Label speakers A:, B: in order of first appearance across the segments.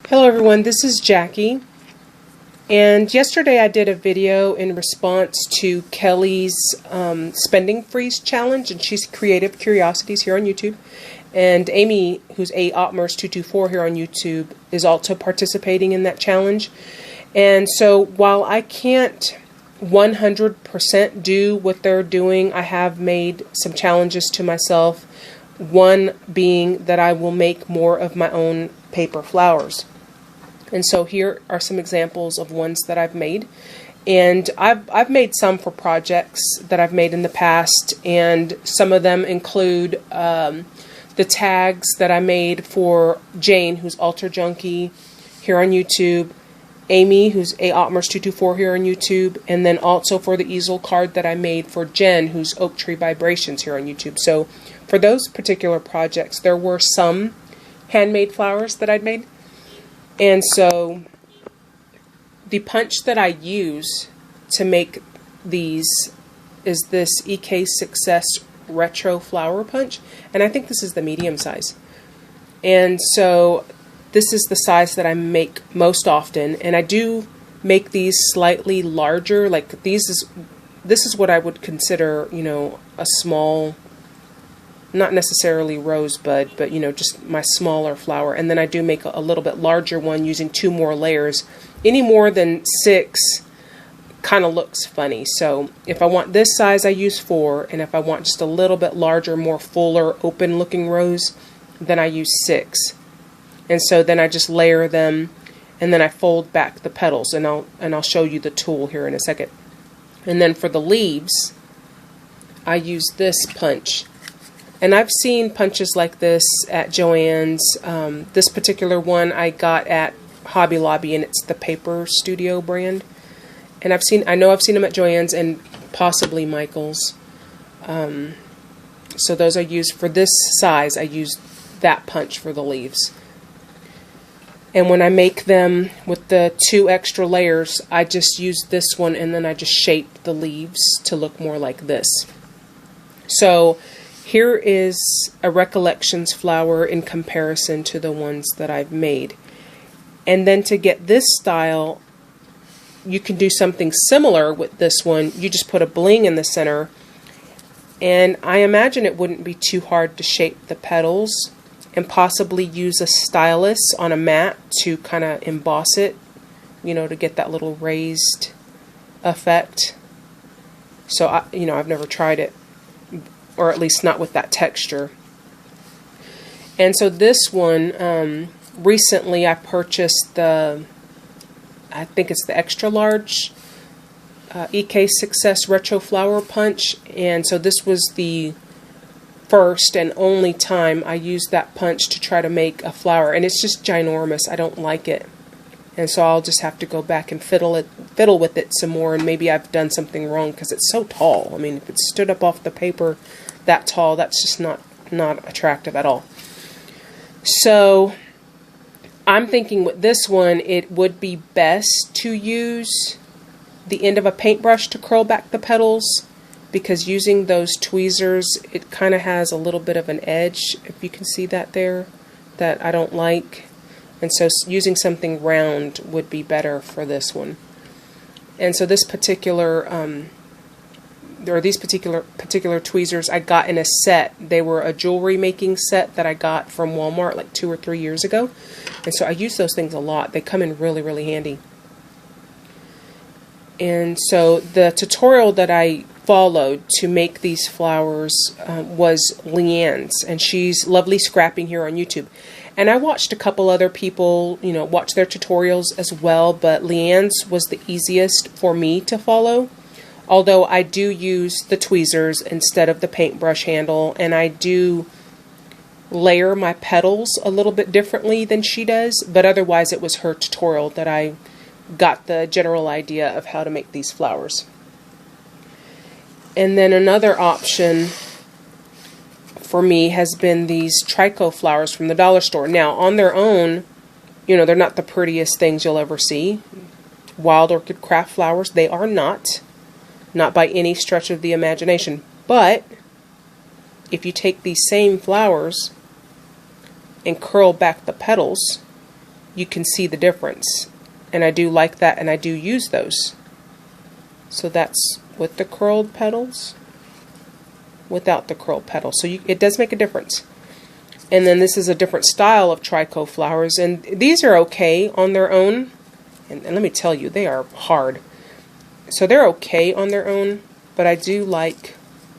A: Hello everyone, this is Jackie, and yesterday I did a video in response to Kelly's spending freeze challenge, and she's Creative Curiosities here on YouTube, and Amy, who's Ottmers224 here on YouTube, is also participating in that challenge. And so while I can't 100% do what they're doing, I have made some challenges to myself, one being that I will make more of my own paper flowers. And so here are some examples of ones that I've made. And I've made some for projects that I've made in the past, and some of them include the tags that I made for Jane, who's Altar Junkie here on YouTube, Amy, who's Ottmers224 here on YouTube, and then also for the easel card that I made for Jen, who's Oak Tree Vibrations here on YouTube. So for those particular projects, there were some handmade flowers that I'd made. And so the punch that I use to make these is this EK Success Retro Flower Punch, and I think this is the medium size. And so this is the size that I make most often, and I do make these slightly larger. Like this is what I would consider, a small, not necessarily rosebud, but just my smaller flower. And then I do make a little bit larger one using 2 more layers. Any more than 6 kind of looks funny. So if I want this size, I use 4, and if I want just a little bit larger, more fuller, open looking rose, then I use 6. And so then I just layer them, and then I fold back the petals, and I'll show you the tool here in a second. And then for the leaves, I use this punch. And I've seen punches like this at Joann's. This particular one I got at Hobby Lobby, and it's the Paper Studio brand. And I know I've seen them at Joann's and possibly Michael's. So those I use for this size. I use that punch for the leaves. And when I make them with the 2 extra layers, I just use this one, and then I just shape the leaves to look more like this. So here is a Recollections flower in comparison to the ones that I've made. And then to get this style, you can do something similar with this one. You just put a bling in the center, and I imagine it wouldn't be too hard to shape the petals, and possibly use a stylus on a mat to kind of emboss it, to get that little raised effect. So I've never tried it, or at least not with that texture. And so this one, recently I purchased I think it's the extra large EK Success Retro Flower Punch, and so this was the first and only time I used that punch to try to make a flower, and it's just ginormous. I don't like it, and so I'll just have to go back and fiddle with it some more, and maybe I've done something wrong because it's so tall. I mean, if it stood up off the paper that tall, that's just not attractive at all. So I'm thinking with this one, it would be best to use the end of a paintbrush to curl back the petals, because using those tweezers, it kind of has a little bit of an edge, if you can see that there, that I don't like. And so using something round would be better for this one. And so this particular, these particular tweezers I got in a set. They were a jewelry making set that I got from Walmart like 2 or 3 years ago. And so I use those things a lot. They come in really, really handy. And so the tutorial that I followed to make these flowers was Leanne's, and she's Lovely Scrapping here on YouTube. And I watched a couple other people, watch their tutorials as well, but Leanne's was the easiest for me to follow. Although I do use the tweezers instead of the paintbrush handle, and I do layer my petals a little bit differently than she does, but otherwise it was her tutorial that I got the general idea of how to make these flowers. And then another option for me has been these trico flowers from the dollar store. Now, on their own, they're not the prettiest things you'll ever see. Wild orchid craft flowers, they are not by any stretch of the imagination. But if you take these same flowers and curl back the petals, you can see the difference. And I do like that, and I do use those. So that's with the curled petals, without the curled petals. So it does make a difference. And then this is a different style of tricot flowers, and these are okay on their own. And let me tell you, they are hard. So they're okay on their own, but I do like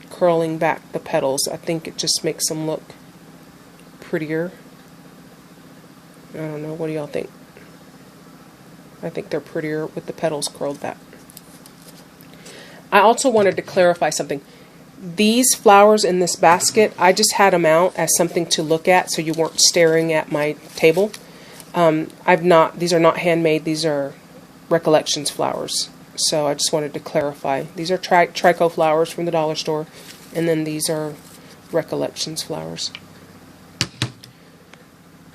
A: curling back the petals. I think it just makes them look prettier. I don't know, what do y'all think? I think they're prettier with the petals curled back. I also wanted to clarify something. These flowers in this basket, I just had them out as something to look at so you weren't staring at my table. These are not handmade, these are Recollections flowers. So I just wanted to clarify. These are tricot flowers from the dollar store, and then these are Recollections flowers.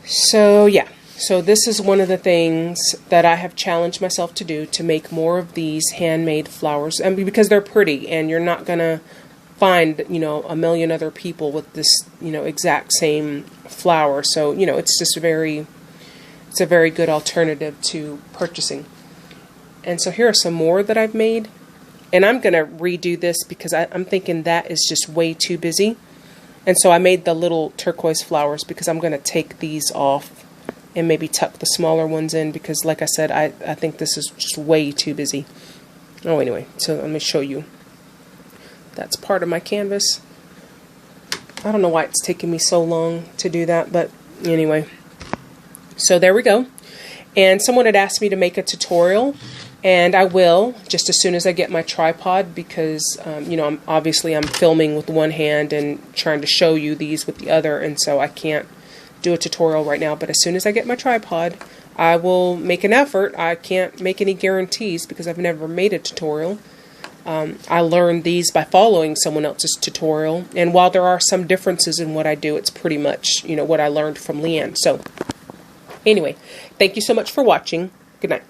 A: So yeah, so this is one of the things that I have challenged myself to do, to make more of these handmade flowers. And because they're pretty, and you're not gonna find, you know, a million other people with this, you know, exact same flower. So, you know, it's just a very good alternative to purchasing. And so here are some more that I've made. And I'm going to redo this because I'm thinking that is just way too busy. And so I made the little turquoise flowers because I'm going to take these off and maybe tuck the smaller ones in because, like I said, I think this is just way too busy. Oh, anyway, so let me show you. That's part of my canvas. I don't know why it's taking me so long to do that, but anyway. So there we go. And someone had asked me to make a tutorial, and I will just as soon as I get my tripod because, you know, I'm filming with one hand and trying to show you these with the other, and so I can't do a tutorial right now. But as soon as I get my tripod, I will make an effort. I can't make any guarantees because I've never made a tutorial. I learned these by following someone else's tutorial, and while there are some differences in what I do, it's pretty much, you know, what I learned from Leanne. So anyway, thank you so much for watching. Good night.